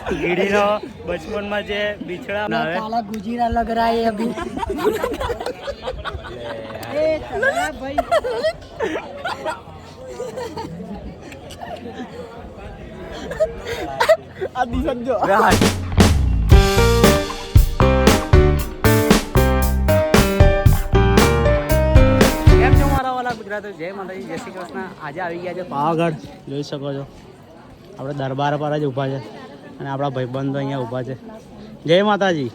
ગીડીનો બચપનમાં જે બિછડા ના આવે काला गुजीरा लग रहा है अभी ए चला भाई आदि समझो ગુજરાત જય માતાજી જય શ્રી કૃષ્ણ આજે આવી ગયા છે પાવાગઢ જોઈ શકો છો આપણે દરબાર પર જ ઊભા છે અને આપણા ભાઈબંધો અહીંયા ઊભા છે જય માતાજી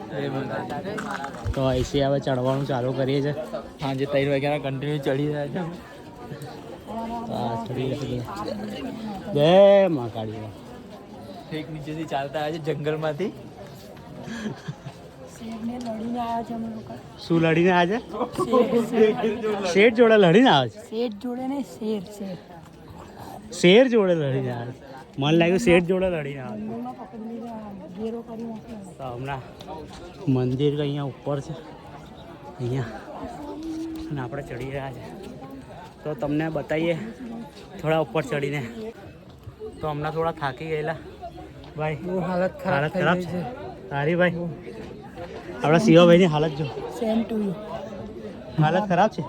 તો અહીંથી હવે ચડવાનું ચાલુ કરીએ છીએ સાંજે 3 વાગ્યાના કન્ટિન્યુ ચડી રહ્યા છે જય મા કાળી ઠીક નીચેથી ચાલતા આવે છે જંગલમાંથી શું લડીને આવે છે શેઠ જોડે લડીને આવે છે શેઠ જોડે ને શેર શેર જોડે લડીને આવે મને લાગ્યું શેઠ જોડે લડીને આવે તો હમણાં મંદિર અહીંયા ઉપર છે અહીંયા અને આપણે ચડી રહ્યા છે તો તમને બતાવીએ થોડા ઉપર ચડીને તો હમણાં થોડા થાકી ગયેલા ભાઈ હાલત ખરાબ છે તારી ભાઈ આપણા શિવાભાઈની હાલત જો સેમ ટુ યુ હાલત ખરાબ છે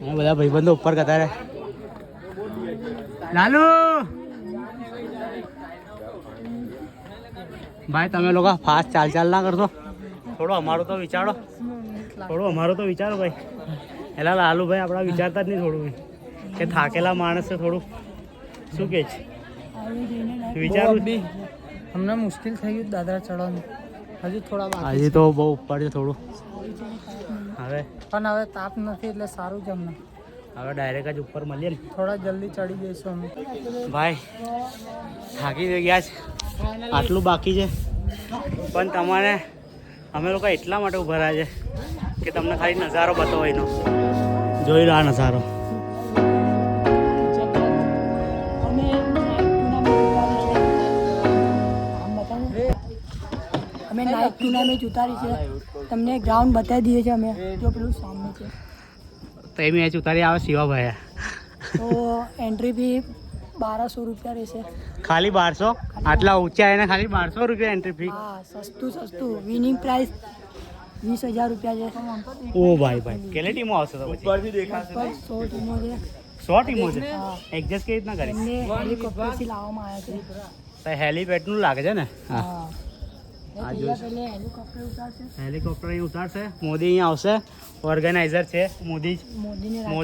અને બધા ભાઈબંધો ઉપર કતારે લાલુ ભાઈ તમે લોકો ફાસ્ટ ચાલ ના કરતો થોડો અમારો તો વિચારો ભાઈ એલા લાલુ ભાઈ આપણા વિચારતા જ નહીં થોડું કે થાકેલા માણસ થોડું શું કે છે વિચારું બી હમણાં મુશ્કેલ થઈ ગયું દાદરા ચડવાનું હજુ થોડા હજી તો બહુ ઉપર છે થોડું હવે પણ હવે તાપ નથી એટલે સારું છે હમણાં હવે ડાયરેક્ટ જ ઉપર મળીએ ને થોડા જલ્દી ચડી જઈશું અમે ભાઈ થાકી ગયા છે આટલું બાકી છે પણ તમારે અમે લોકો એટલા માટે ઊભા રહ્યા છે કે તમને ખાલી નજારો બતાવો એનો જોઈ લો આ નજારો અમે નાઇટ ટુર્નામેન્ટ ઉતારી છે તમને ગ્રાઉન્ડ બતાવી દઈએ છીએ અમે જો પેલું સામે છે તો એ મેચ ઉતારી આવે શિવાભાઈ તો એન્ટ્રી ફી 1200 રૂપિયા રહેશે ખાલી 1200 આટલા ઊંચા એને ખાલી 1200 રૂપિયા એન્ટ્રી ફી હા સસ્તું વિનિંગ પ્રાઇસ 20000 રૂપિયા છે ઓ ભાઈ કેટલી ટીમો આવશે તો ઉપરથી દેખાશે 100 ટીમો છે 100 ટીમો છે એડજસ્ટ કેવી રીતના કરી હેલિકોપ્ટરથી લાવવામાં આવ્યા છે તો હેલિપેડનું લાગે છે ને હા હેલિકોપ્ટર અહીં ઉતારશે મોદી અહીંયા આવશે ઓર્ગેનાઇઝર છે મોદી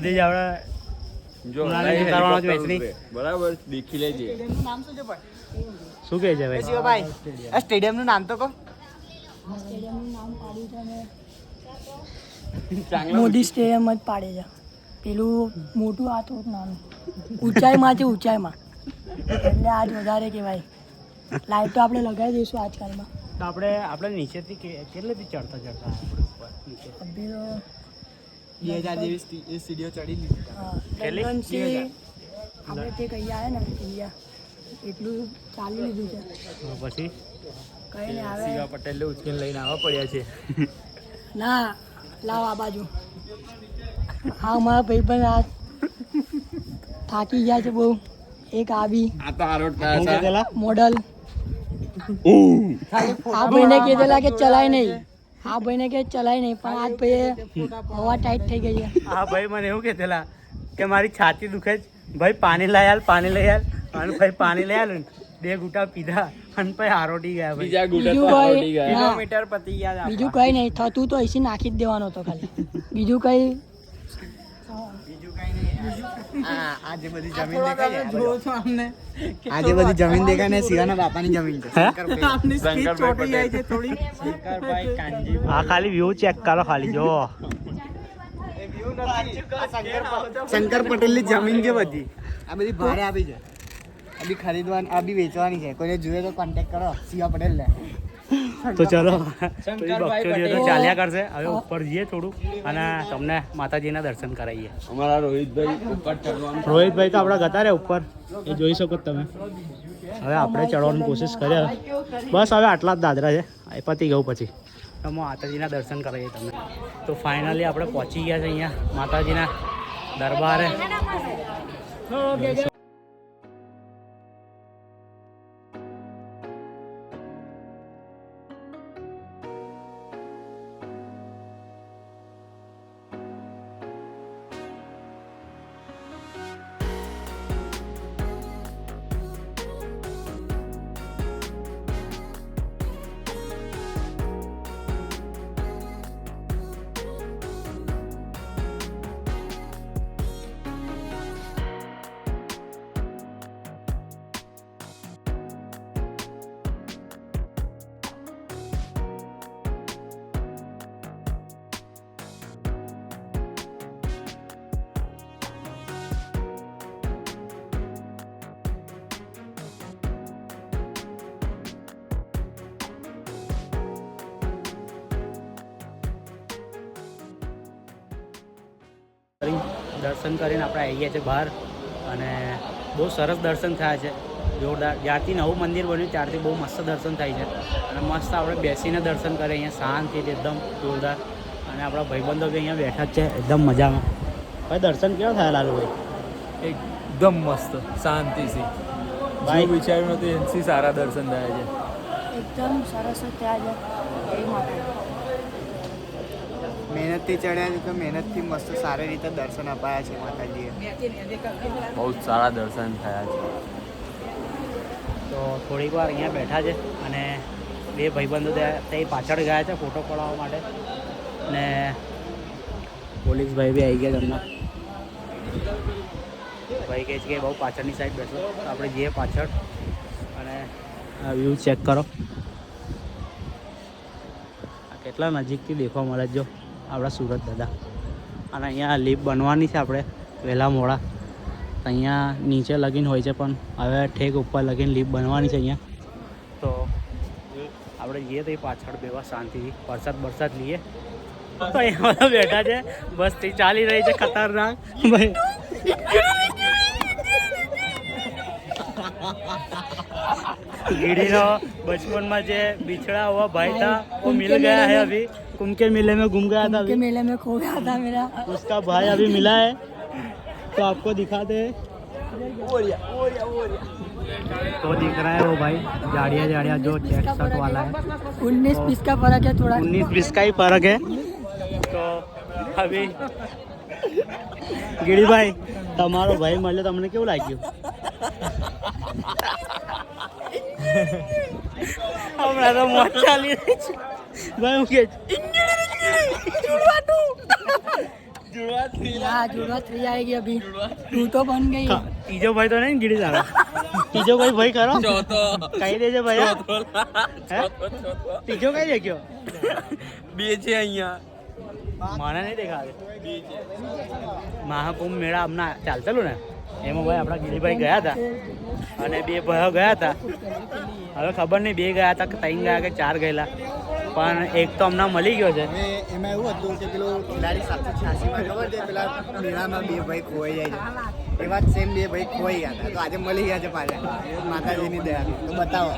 જ આપણે બરાબર દેખી લેજે શું કહે છે ભાઈ આ સ્ટેડિયમ નું નામ તો કહો મોદી સ્ટેડિયમ જ પાડે છે પેલું મોટું આ તો નાનું ઊંચાઈમાં છે ઊંચાઈમાં એટલે આજ વધારે કહેવાય લાઈટ તો આપણે લગાવી દઈશું આજકાલમાં તો આપણે નીચેથી કેટલેથી ચડતા અભી તો 2000 જેવી સીડીઓ ચડી લીધી આપણે તે કહી આવે ને ઇન્ડિયા એટલું ચાલી લીધું છે પછી કઈ નહીં આવે શિવા પટેલને ઉચકીને લઈને આવવા પડ્યા છે ના લાવ આ બાજુ હા મારા ભાઈબંધ આ થાકી ગયા છે બહુ એક આવી આ તો આરોટ થયા મોડલ આ ભાઈને કીધેલા કે ચલાય નહીં પણ આજ ભાઈ હવા ટાઈટ થઈ ગઈ છે હા ભાઈ મને એવું કહેતેલા કે મારી છાતી દુખે છે ભાઈ પાણી લઈ આલ અને ભાઈ પાણી લઈ આલ 2 ઘૂંટા પીધા અને પછી આરોટી ગયા બીજા ગુડા કિલોમીટર પતી ગયા બીજું કઈ નહીં થતું તો અહીંથી નાખી જ દેવાનો હતો ખાલી બીજું કઈ આજે બધી જમીન દેખાય આજે બધી જમીન દેખાય ને શિવાના બાપાની જમીન છે આ ખાલી વ્યૂ ચેક કરો ખાલી જો શંકર પટેલ ની જમીન છે બધી આ બધી ભાડે આપી છે આ બી ખરીદવાની આ બી વેચવાની છે કોઈને જોઈએ તો કોન્ટેક્ટ કરો શિવા પટેલ ને તો ચલો બક્ષોડીઓ તો ચાલ્યા કરશે હવે ઉપર જઈએ થોડું અને તમને માતાજીના દર્શન કરાવીએ અમારા રોહિતભાઈ તો આપણા ગતા રહ્યા ઉપર એ જોઈ શકો તમે હવે આપણે ચડવાની કોશિશ કરીએ બસ હવે આટલા જ દાદરા છે એ પતી ગયું પછી તમે માતાજીના દર્શન કરાવીએ તમને તો ફાઇનલી આપણે પહોંચી ગયા છે અહીંયા માતાજીના દરબારે દર્શન કરીને આપણે આવી ગયા છે બહાર અને બહુ સરસ દર્શન થયા છે, જોરદાર. જ્યારથી નવું મંદિર બન્યું ત્યારથી બહુ મસ્ત દર્શન થાય છે અને મસ્ત આપણે બેસીને દર્શન કરીએ અહીંયા શાંતિથી એકદમ જોરદાર. અને આપણા ભાઈબંધો બી અહીંયા બેઠા જ છે એકદમ મજામાં. ભાઈ દર્શન કેવા થયા લાલુભાઈ? એકદમ મસ્ત શાંતિથી ભાઈ વિચાર્યું નતું એનથી સારા દર્શન થયા છે. એકદમ સરસ જ થયા છે એ માટે મહેનતથી ચડ્યા છે તો મહેનતથી મસ્ત સારી રીતે દર્શન અપાયા છે માતાજીએ. બહુ જ સારા દર્શન થયા છે. તો થોડીક વાર અહીંયા બેઠા છે અને બે ભાઈબંધો તે પાછળ ગયા છે ફોટો પડાવવા માટે અને પોલીસભાઈ બી આવી ગયા તમને. ભાઈ કહે છે કે બહુ પાછળની સાઈડ બેસો, તો આપણે જઈએ પાછળ અને આ વ્યૂ ચેક કરો. આ કેટલા નજીકથી દેખવા મળે જો આપણા સુરત દાદા. અને અહીંયા લિફ્ટ બનવાની છે આપણે વહેલા મોડા, અહીંયા નીચે લગીન હોય છે પણ હવે ઠેક ઉપર લગીન લિફ્ટ બનવાની છે અહીંયા. તો આપણે જઈએ તો એ પાછળ બેવા શાંતિથી વરસાદ લઈએ. તો અહીંયા બધા બેઠા છે, બસથી ચાલી રહી છે ખતરનાક. ભાઈ गिरी बचपन में जो बिछड़ा हुआ भाई था वो मिल गया है अभी. कुंभ के मेले में घूम गया था, के मेले में खो गया था मेरा. उसका भाई अभी मिला है तो आपको दिखाते हैं. तो दिख रहा है वो भाई जाड़िया जो चेक शर्ट वाला है. 19-20 का फर्क है थोड़ा. 19-20 का ही फर्क है. तो अभी गिरी भाई તમારો ભાઈ મળ્યો તમને કેવું લાગ્યું? હમણાં તો મોજ ચાલી રહી છે ભાઈ. હું કે जुड़वा 3 आएगी अभी. 2 तो बन गई. ત્રીજો ભાઈ તો નહીં ગીડી તારો? ત્રીજો કોઈ ભાઈ ખરો? કઈ દેજે ભાઈ. ત્રીજો કઈ દેખ્યો? બે છે અહીંયા. મને નહીં દેખાડે. મહાકુંભ મેળા હમણાં ચાલતેલું ને એમાં ભાઈ આપણા ગીરીભાઈ ગયા હતા અને બે ભાઈઓ ગયા હતા. હવે ખબર નહીં બે ગયા હતા કે 3 ગયા કે 4 ગયેલા, પણ એક તો હમણાં મળી ગયો છે. એમાં એવું હતું કે પેલો ખિલાડી 786 ખબર છે પેલા મેળામાં બે ભાઈ ખોવાઈ જાય છે, એવા જ સેમ બે ભાઈ ખોવાઈ ગયા હતા, તો આજે મળી ગયા છે પાછા માતાજીની દયા. તો બતાવો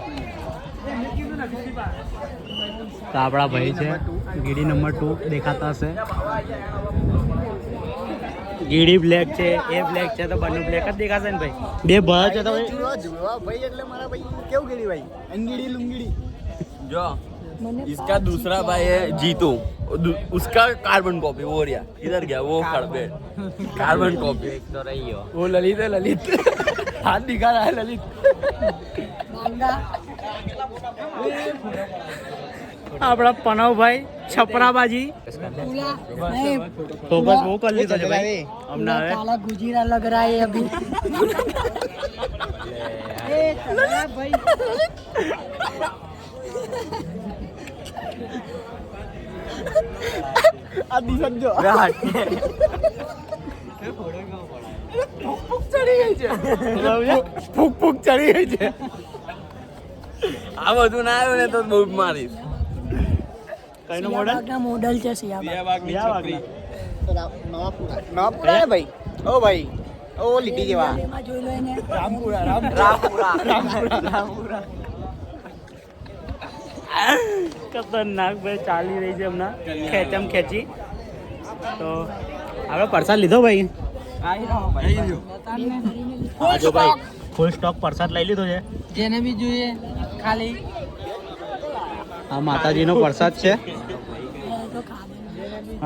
તો આપણા ભાઈ છે ગીડી નંબર 2 દેખાતા હશે. ગીડી બ્લેક છે એ બ્લેક છે તો બંને બ્લેક જ દેખાશે ને ભાઈ. બે ભાઈ છે તો જોવા ભાઈ એટલે મારા ભાઈ કેવું ગીડી ભાઈ અંગીડી લુંગીડી. जो इसका दूसरा भाई है जीतू, उसका कार्बन कॉपी वो रिया इधर गया वो खड़बे कार्बन कॉपी. एक तो रही हो वो ललित है, ललित हाथ दिखा रहा है ललित. આપણા પનવભાઈ છપરાબાજી तो बस वो कर लीजिए भाई. हमने काला गुजीरा लग रहा है अभी. भाई આદિ સમજો ફૂક ચડી ગઈ છે. આ બધું ના આવ્યું ને તો બહુ મારીશ. કઈનો મોડલ? મોડલ છે સિયાબાગ. નવાપુરા ભાઈ. ઓ ભાઈ ઓ લીટી જેવા એમાં જોઈ લો એને. રામપુરા ખતરનાક ભાઈ ચાલી રહી છે હમણાં ખેંચમ ખેંચી. તો આપણે પ્રસાદ લીધો ભાઈ. હા જો ભાઈ ફૂલ સ્ટોક પ્રસાદ લઈ લીધો છે. જેને બી જોઈએ ખાલી આ માતાજીનો પ્રસાદ છે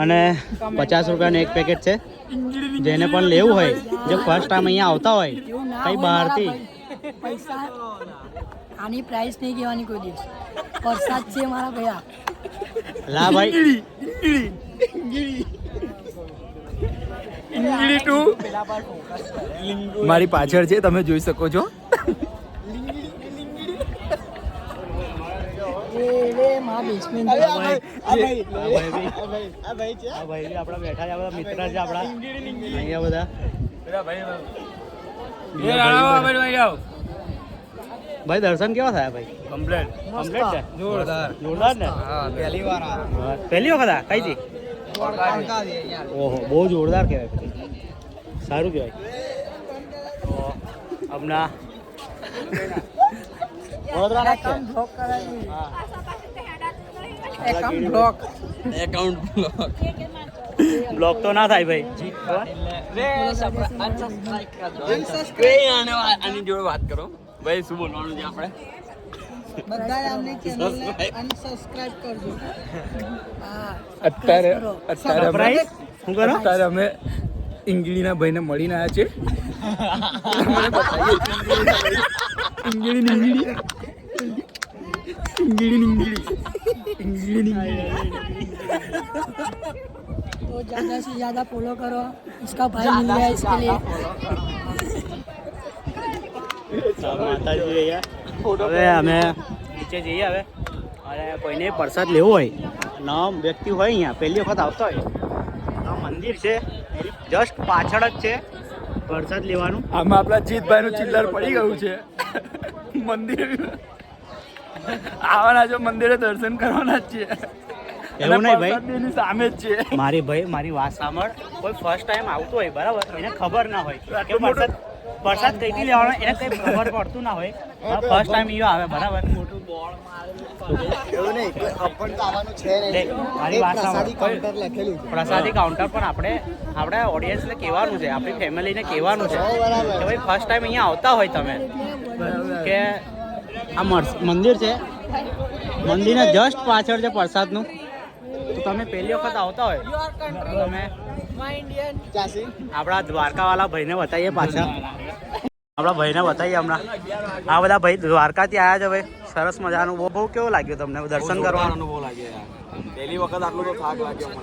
અને 50 રૂપિયાનું એક પેકેટ છે. જેને પણ લેવું હોય, જે ફર્સ્ટ ટાઈમ અહીંયા આવતા હોય કઈ બહારથી, પૈસા આની પ્રાઇસ નહીં કહેવાની કોઈ દિવસ. પ્રસાદ છે મારા ભૈયા. લા ભાઈ મારી પાછળ છે તમે જોઈ શકો છો. મારા બેસમેન્ટ આ ભાઈ આપણા બેઠા છે, બધા મિત્ર છે આપણા અહીંયા બધા. ભાઈ દર્શન કેવા થયા ભાઈ? કમ્પ્લીટ છે. જોરદાર ને? પહેલી વખત આ કઈ થી? ઓહો બહુ જોરદાર કહેવાય. સારું કહેવાય. તો હમણાં વડોદરા બ્લોક તો ના થાય ભાઈ. આની જોડે વાત કરો ભાઈ, શું બોલવાનું છે આપણે? અત્યારે અમે ઇંગળીના ભાઈને મળીને આવ્યા છે. तो ज़्यादा से ज़्यादा फॉलो करो, इसका भाई मिल गया इसके लिए. માતાજી અહીંયા હવે અમે નીચે જઈએ હવે. અને કોઈને પ્રસાદ લેવો હોય, નવ વ્યક્તિ હોય અહીંયા પહેલી વખત આવતા હોય તો મંદિર છે જસ્ટ પાછળ જ છે પ્રસાદ લેવાનું. આમાં આપણા જીતભાઈનું ચિલ્લર પડી ગયું છે. મંદિર આવવાના છો, મંદિરે દર્શન કરવાના જ છે. એવું નહીં ભાઈ, એની સામે જ છે. મારી વાત સાંભળ. કોઈ ફર્સ્ટ ટાઈમ આવતો હોય બરાબર, એને ખબર ના હોય કે પ્રસાદ કઈથી લેવાનો, એને કઈ ખબર પડતું ના હોય. ફર્સ્ટ ટાઈમ ઈયો આવે બરાબર. એવું નહીં, કોઈ અપણ તો આવવાનું છે નહીં. મારી વાત પ્રસાદી સાંભળ. કાઉન્ટર લખેલું છે. પ્રસાદી કાઉન્ટર પર આપણે ઓડિયન્સને કહેવાનું છે, આપણી ફેમિલીને કહેવાનું છે કે ભાઈ ફર્સ્ટ ટાઈમ અહીંયા આવતા હોય તમે કે આ મંદિર છે, મંદિરના જસ્ટ પાછળ છે પ્રસાદનું. તો તમે પહેલી વખત આવતા હોય તો તમે ચાસી આપણા દ્વારકાવાળા ભાઈને બતાવીએ પાછા. આપણા ભાઈને બતાવીએ હમણાં. આ બધા ભાઈ દ્વારકાથી આવ્યા છે ભાઈ. સરસ મજાનું. બહુ કેવું લાગ્યું તમને દર્શન કરવાનું? બહુ લાગે યાર. પહેલી વખત આટલો તો થાક લાગ્યો મને.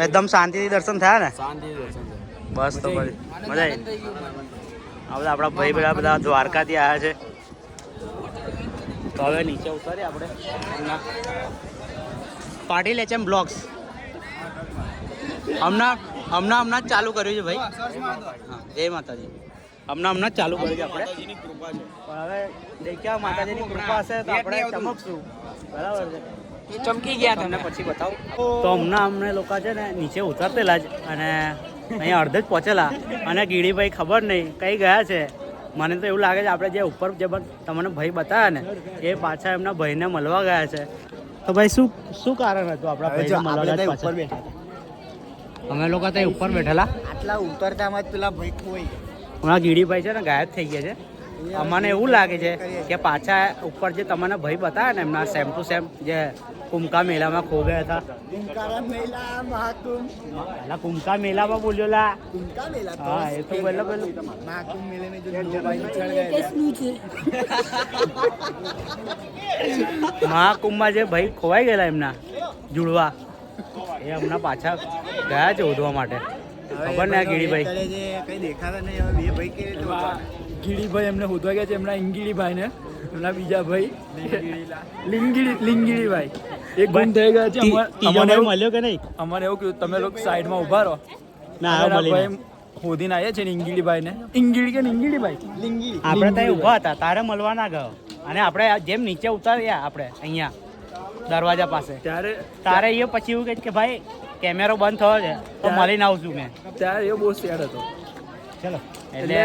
એકદમ શાંતિથી દર્શન થયા ને? શાંતિ દર્શન છે. બસ તો પછી મજા આવી. આ બધા આપણા ભાઈ બધા દ્વારકાથી આવ્યા છે. તો હવે નીચે ઉતરીએ આપણે. પાટીલ એચએમ બ્લોગ્સ હમણાં જ ચાલુ કર્યું છે ભાઈ. હા, જય માતાજી. હમણાં જ ચાલુ કર્યું છે આપણે. પણ હવે દેખ્યા માતાજીની કૃપા હશે તો આપણે ચમકશું. બરાબર છે, ચમકી ગયા તમને પછી બતાવું. તો હમણાં અમને લોકો છે ને નીચે ઉતરતેલા જ અને અહીંયા અડધે જ પહોંચેલા અને ગીડીભાઈ ખબર નહીં કઈ ગયા છે. મને તો એવું લાગે છે આપણે જે ઉપર જે તમને ભાઈ બતાવ્યા ને એ પાછા એમના ભાઈને મળવા ગયા છે. તો ભાઈ શું કારણ હતું આપણા ભાઈને મળવા ગયા ઉપર બેઠા અમે લોકો ત્યાં ઉપર બેઠેલા. આટલા ઉતરતામાં જ પેલા ભાઈ ખોઈ ગયા. હમણાં ગીડીભાઈ છે ને ગાયબ થઈ ગયા છે. અમને એવું લાગે છે કે પાછા ઉપર જે તમને ભાઈ બતાવ્યા ને એમના સેમ ટુ સેમ જે કુમકા મેળામાં ખો ગયા હતા. કુંકારા મેલા મહાકુંભ. પેલા કુમકા મેળામાં બોલ્યોલા. કુંકા મેલા તો હા, એ તો પેલું મહાકુંભ મેલે में जो दो भाई उछल गए थे. શું છે? મહાકુંભમાં જે ભાઈ ખોવાઈ ગયેલા એમના જુડવા એ હમણાં પાછા ગયા છે શોધવા માટે. ખબર ને આ ગીડીભાઈ કઈ દેખાતા નહીં. હવે બે ભાઈ કેવી રીતે ઉતરવાના? ગીડીભાઈ એમને શોધવા ગયા છે. એમના ઇંગીડીભાઈને, એમના બીજા ભાઈ લિંગીડીભાઈ એ ગુમ થઈ ગયા છે. ત્રીજો મળ્યો કે નહીં? અમારે એવું કીધું તમે લોકો સાઈડમાં ઉભા રહો. ના આવ્યો મળી ભાઈ શોધીને આવ્યા છે ને ઇંગીડીભાઈને. ઇંગીડી કે ઇંગીડીભાઈ લિંગી આપણે ત્યાં ઊભા હતા તારે મળવા ના ગયો અને આપણે જેમ નીચે ઉતાર્યા આપણે અહીંયા દરવાજા પાસે તારે એ પછી એવું કહે કે ભાઈ કેમેરો બંધ થયો છે તો મળીને આવશું મેં. ત્યારે એ બહુ સેડ હતો. ચલો એટલે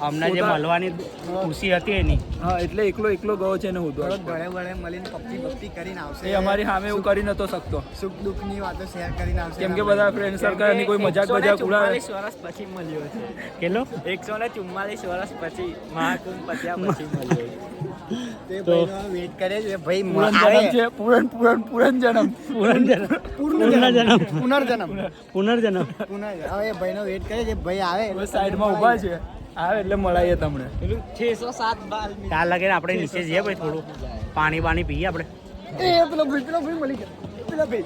અમને જે મળવાની ખુશી હતી એની. હા, એટલે એકલો ગયો છે ને હું તો. ગળે ગળે મળીને પપ્પી કરીને આવશે. એ અમારી સામે એવું કરી નતો શકતો સુખ દુઃખની વાતો શેર કરીને આવશે. કેમ કે બધા ફ્રેન્ડ સર્કલ ની કોઈ મજાક ઉડાવે. વર્ષ પછી મળ્યો છે. કેટલો 144 વર્ષ પછી મહાકુંભ પત્યા પછી મળ્યો. તે ભાઈનો વેઇટ કરે છે. ભાઈ પૂરણ આવે. જન્મ છે. પૂરણ જન્મ. પુનર્જન્મ પુનર્જન્મ હવે એ ભાઈનો વેઇટ કરે છે. ભાઈ આવે બસ સાઈડમાં ઊભા છે. આવે એટલે મળાઈએ તમને. 607 બાર તાર લગીને આપણે નીચે જઈએ ભાઈ થોડું પાણી પીએ આપણે. પેલો ભાઈ મળી ગયા. પેલા ભાઈ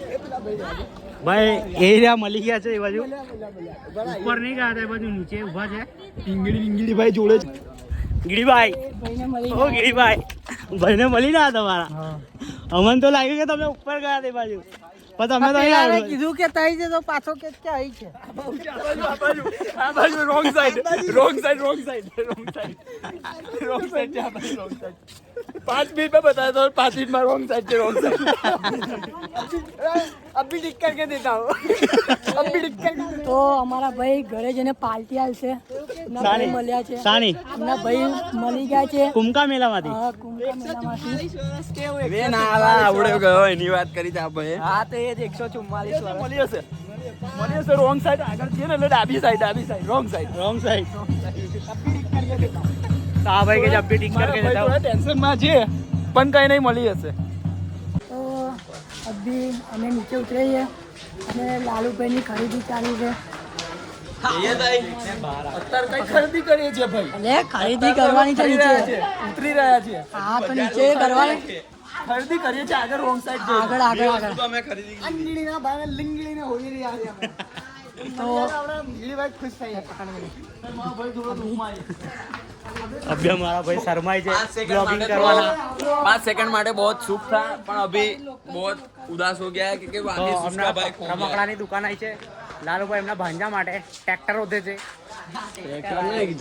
ભાઈ એ રહ્યા મળી ગયા છે એ બાજુ. ઉપર નહીં ગયા હતા એ બાજુ નીચે ઊભા છે. ઇંગીડીભાઈ જોડે છે. ગીરીભાઈ ભાઈને મળી ઓ ગીરીભાઈ ભાઈને મળી ના તમારા. અમને તો લાગ્યું કે તમે ઉપર ગયા તે બાજુ. પણ તમે તો અહીંયા આવડો. કીધું કે તઈ છે તો પાછો કે અહીં છે આ બાજુ wrong side wrong side wrong side wrong side wrong side છે આ બાજુ રોંગ સાઈડ 5 मिनट में बता दो 5 मिनट में रोंग साइड છે रोंग साइड અભી ટિક કરકે દેતા હું અભી ટિક કરકે તો અમારા ભાઈ ઘરે જઈને પાર્ટી આલશે એમના ભાઈ મળ્યા છે સાની એમના ભાઈ મળી ગયા છે કુમકા મેલામાંથી. હા કુંભા મેળામાંથી વે ના આવડે ગયો એની વાત કરી તા ભાઈ હા તો એ જ 144 મળી હશે રોંગ સાઈડ આગળ છે ને એટલે ડાબી side wrong side wrong side. તો આ ભાઈ કે જબ भी टिक करके देता हूं. ટેન્શન માં છે પણ કઈ નહીં મળી હશે તો અભી અમે નીચે ઉતરે છીએ અને લાલુભાઈની ખરીદી ચાલુ છે અત્યારે કઈ ખરીદી કરીએ છીએ ભાઈ એટલે ખરીદી કરવાની છે નીચે ઉતરી રહ્યા છીએ હા તો નીચે કરવાની ખરીદી કરીએ છીએ આગળ રોંગ સાઈડ આગળ આગળ આગળ અમે ખરીદી લીંગડીના ભાઈ લીંગડીને હોઈ રહ્યા છે અમે. તો લીલીભાઈ ખુશ થઈ ગયા. અભી हमारा भाई शर्माई છે બ્લોગિંગ કરવાના. 5 सेकंड માટે बहुत सुख था પણ अभी बहुत उदास हो गया है क्योंकि તો वाकई उसका भाई खो गया રમકડાની દુકાન આવી છે. લાલુભાઈ એમના ભાંજા માટે ટ્રેક્ટર ઓધે છે.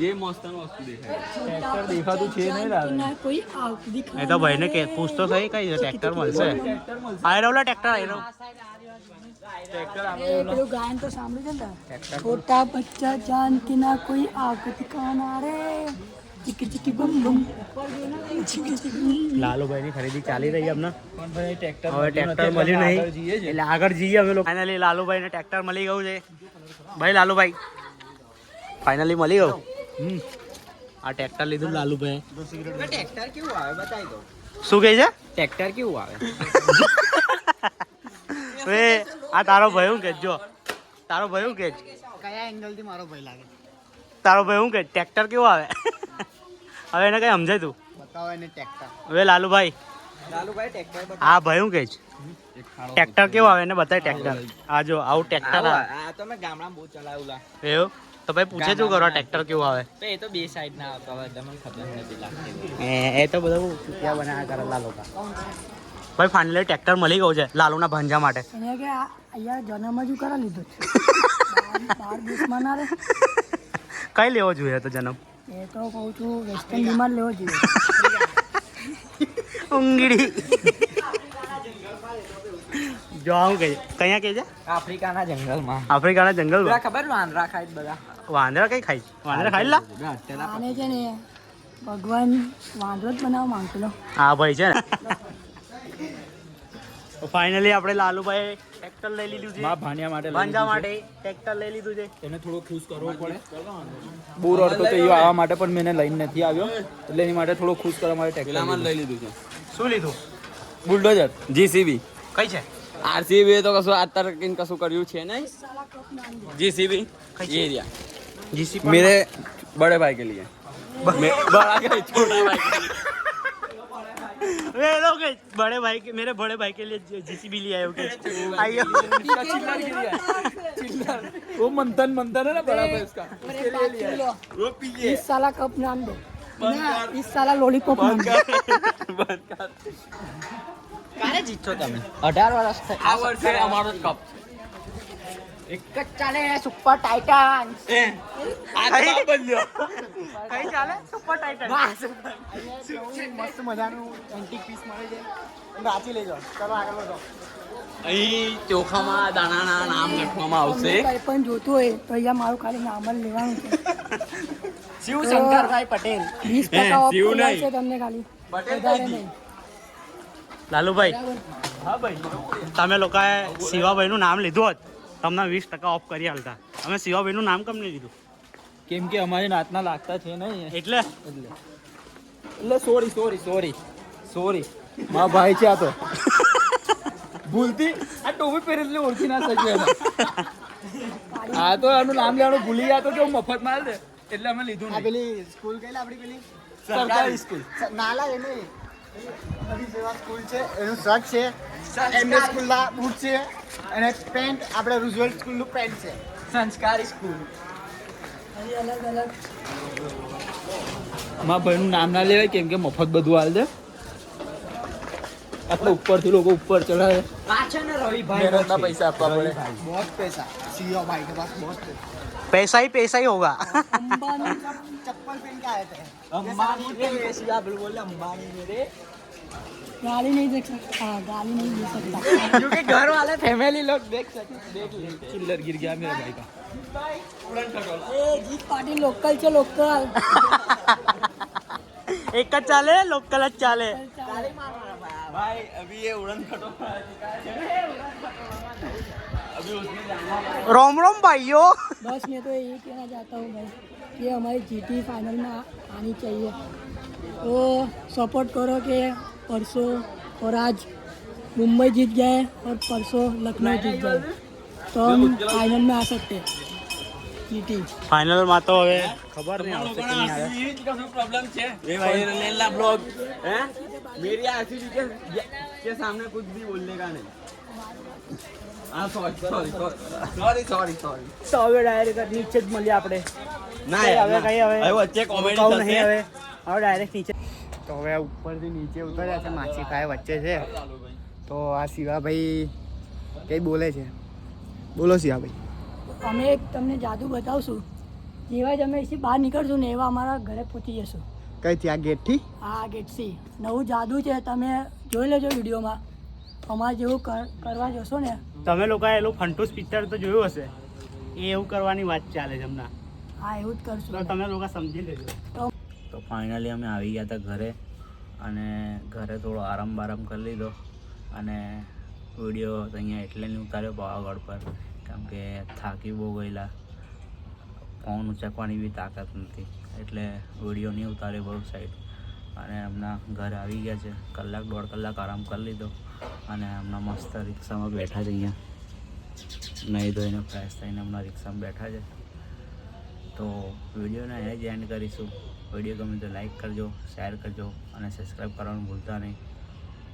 જે મસ્ત વસ્તુ દેખાય દેખાતું છે નહીં ના કોઈ આવતી એ તો ભાઈને કે પૂછતો થઈ કઈ છે ટ્રેક્ટર મળશે. આયરોલા ટ્રેક્ટર આયરો. પેલું ગાયન તો સાંભળ્યું છે ને છોટા બચ્ચા જાન કે ના કોઈ આગ દિખાના રે ચીકી ચીકી બમ બમ ચીકી ચીકી લાલુભાઈની ખરીદી ચાલી રહી અમને. પણ ભાઈ ટ્રેક્ટર હવે ટ્રેક્ટર મળ્યું નહીં એટલે આગળ જઈએ અમે લોકો. ફાઇનલી લાલુભાઈને ટ્રેક્ટર મળી ગયું છે. ભાઈ લાલુભાઈ ફાઇનલી મળી ગયું. આ ટ્રેક્ટર લીધું લાલુભાઈ. ટ્રેક્ટર કેવું આવે બતાવી દો. શું કહે છે? ટ્રેક્ટર કેવું આવે એ આ તારો ભાઈ હું કે જો તારો ભાઈ હું કે કયા એંગલથી મારો ભાઈ લાગે તારો ભાઈ હું કે ટ્રેક્ટર કેવું આવે હવે એને કઈ સમજાય તું બતાવો એને ટ્રેક્ટર હવે લાલુભાઈ ટ્રેક્ટર આ ભાઈ હું કે ટ્રેક્ટર કેવું આવે એને બતાય ટ્રેક્ટર. આ જો આવું ટ્રેક્ટર આવે આ તો મેં ગામડામાં બહુ ચલાવેલું એવું તો ભાઈ પૂછે શું કરો ટ્રેક્ટર કેવું આવે? તો એ તો બે સાઈડ ના આવતો હવે તમને ખબર નથી લાગતી એ તો બધું ચૂપિયા બનાવ્યા કરેલા લોકો. ભાઈ ફાઇનલી ટ્રેક્ટર મળી ગયું છે લાલુના ભાંજા માટે. એને કે અહીંયા જન્મ જ કરા લીધો છે બાર દેશમાં ના રે કઈ લેવો જોઈએ તો જન્મ? એ તો કહું છું વેસ્ટર્ન ડિમાન્ડ લેવો જોઈએ ઊંઘડી જો આવું કે કયા કે છે? આફ્રિકાના જંગલમાં આફ્રિકાના જંગલમાં ખબર વાંદરા ખાય બધા વાંદરા કઈ ખાય? વાંદરા ખાઈ લા? આને છે ને ભગવાન વાંદરો જ બનાવવા માંગતો હા ભાઈ છે ને. ફાઇનલી આપણે લાલુભાઈ ટ્રેક્ટર લઈ લીધું છે. ભાણિયા માટે ભાંજા માટે ટ્રેક્ટર લઈ લીધું છે. એને થોડો ખુશ કરવો પડે બહુ રડતો તો એ આવવા માટે પણ મેં એને લઈને નથી આવ્યો એટલે એની માટે થોડો ખુશ કરવા માટે પેલામાં લઈ લીધું છે શું લીધું? બુલડોઝર જીસીબી કઈ છે? આરસીબી તો કશું અત્યારે કશું કર્યું છે નહીં जीसीबी ये एरिया जीसीबी मेरे बड़े भाई के लिए बड़ा क्या छोटा भाई के लिए वे लोग बड़े भाई के मेरे बड़े भाई के लिए जीसीबी ले आए हो क्या? आइए चिल्लर के लिए चिल्लर वो मंथन मंथन है ना बड़ा भाई उसका वो पीए इस साला कप नाम दो इस साला लॉलीपॉप नाम दो ક્યારે જીતશો તમે 18 વર્ષ આ વર્ષે અમારો જ કપ એક જ ચાલે સુપર ટાઇટન કઈ ચાલે સુપર ટાઇટન મસ્ત મજાનું એન્ટિક પીસ મળે છે રાચી લઈ જાઓ ચલો આગળ વધો અહીં ચોખામાં દાણાના નામ લખવામાં આવશે કઈ પણ જોતું હોય તો અહીંયા મારું ખાલી નામ જ લેવાનું છે શિવ શંકરભાઈ પટેલ 20% ઓફ શિવ નહીં. છે તમને ખાલી વધારે નહીં લાલુભાઈ તમે લોકોએ શિવાભાઈનું નામ લીધું હોત તમને 20% ઓફ કરી હાલતા. અમે શિવાભાઈનું નામ કેમ નહીં લીધું? કેમ કે અમારી નાતના લાગતા છે નહીં એટલે એટલે સોરી સોરી સોરી સોરી મારા ભાઈ છે આ તો ભૂલથી આ ટોપી પહેરેલી ઓળખી ના શક્યો આ તો આનું નામ લેવાનું ભૂલી ગયા તો કે હું મફત માલ દે એટલે અમે લીધું આ નહીં પેલી સ્કૂલ કઈ આપણી પેલી સરકારી સ્કૂલ નાલા એ નહીં બધી સેવા સ્કૂલ છે એનું શર્ટ છે એમએસ સ્કૂલના બૂટ છે અને પેન્ટ આપણે રૂઝવેલ્ટ સ્કૂલનું પેન્ટ છે સંસ્કારી સ્કૂલ અહીં અલગ અલગ મારા ભાઈનું નામ ના લેવાય કેમ કે મફત બધું હાલ દે આટલા ઉપરથી લોકો ઉપર ચડાવે મહેનતના પૈસા આપવા પડે बहुत पैसा सीओ भाई के पास बहुत पैसा पैसा ही होगा અંબાની चप्पल पहन के आए थे गाली नहीं देख सकता, गाली नहीं दे सकता। क्योंकि घर वाले फैमिली लोग देख ले चिल्लर गिर गया मेरा भाई का ए जीत पाटिल लोकल છે લોકલ एक જ ચાલે લોકલ જ ચાલે भाई अभी ये उड़न खटोला अभी उसमें जाना रोम रोम भाइयों बस मैं तो यही कहना चाहता हूँ भाई कि हमारी जीटी फाइनल में आनी चाहिए तो सपोर्ट करो कि परसों और आज मुंबई जीत गए और परसों लखनऊ जीत गए तो हम फाइनल में आ सकते हैं जीटी फाइनल માં તો હવે ખબર નહીં આવશે કે નહીં આવે प्रॉब्लम है ये भाई लेला ब्लॉग हैं मेरी आरसीबी के सामने कुछ भी बोलने का नहीं हाँ सॉरी તો હવે ડાયરેક્ટ નીચે જ મળીએ આપણે ના હવે કઈ હવે હવે વચ્ચે કોમેડી કહું નહીં થશે હવે હવે ડાયરેક્ટ નીચે તો હવે ઉપરથી નીચે ઉતર્યા છે માછી ખાય વચ્ચે છે તો આ શિવાભાઈ કંઈ બોલે છે બોલો શિવાભાઈ અમે એક તમને જાદુ બતાવશું જેવા જ અમે અહીંથી બહાર નીકળશું ને એવા અમારા ઘરે પહોંચી જશું કઈથી આ ગેટથી આ ગેટથી નવું જાદુ છે તમે જોઈ લેજો વિડીયોમાં અમારે જેવું કરવા જશો ને તમે લોકોએ એલું ફંટૂસ પિક્ચર તો જોયું હશે એ એવું કરવાની વાત ચાલે છે હમણાં હા એવું જ તો કરશું તમે લોકો સમજી લેજો તો ફાઇનલી અમે આવી ગયા હતા ઘરે અને ઘરે થોડો આરામ કરી લીધો અને વિડીયો તો અહીંયા એટલે નહીં ઉતાર્યો પાવાગઢ પર કેમ કે થાકી બહુ ગયેલા ફોન ઉચકવાની બી તાકાત નથી એટલે વિડીયો નહીં ઉતાર્યો બહુ સાઈડ અને હમણાં ઘરે આવી ગયા છે કલાક 1.5 કલાક આરામ કરી લીધો અને હમણાં મસ્ત રિક્ષામાં બેઠા છે અહીંયા નહીં ધોઈને ફ્રેશ થઈને હમણાં રિક્ષામાં બેઠા છે તો વિડીયોને અહીંયા જ એન્ડ કરીશું વિડીયો ગમે તો લાઈક કરજો શેર કરજો અને સબસ્ક્રાઈબ કરવાનું ભૂલતા નહીં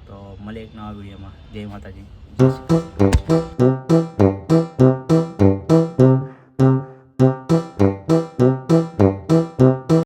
તો મળીએ એક નવા વિડીયોમાં જય માતાજી જય શ્રી કૃષ્ણ.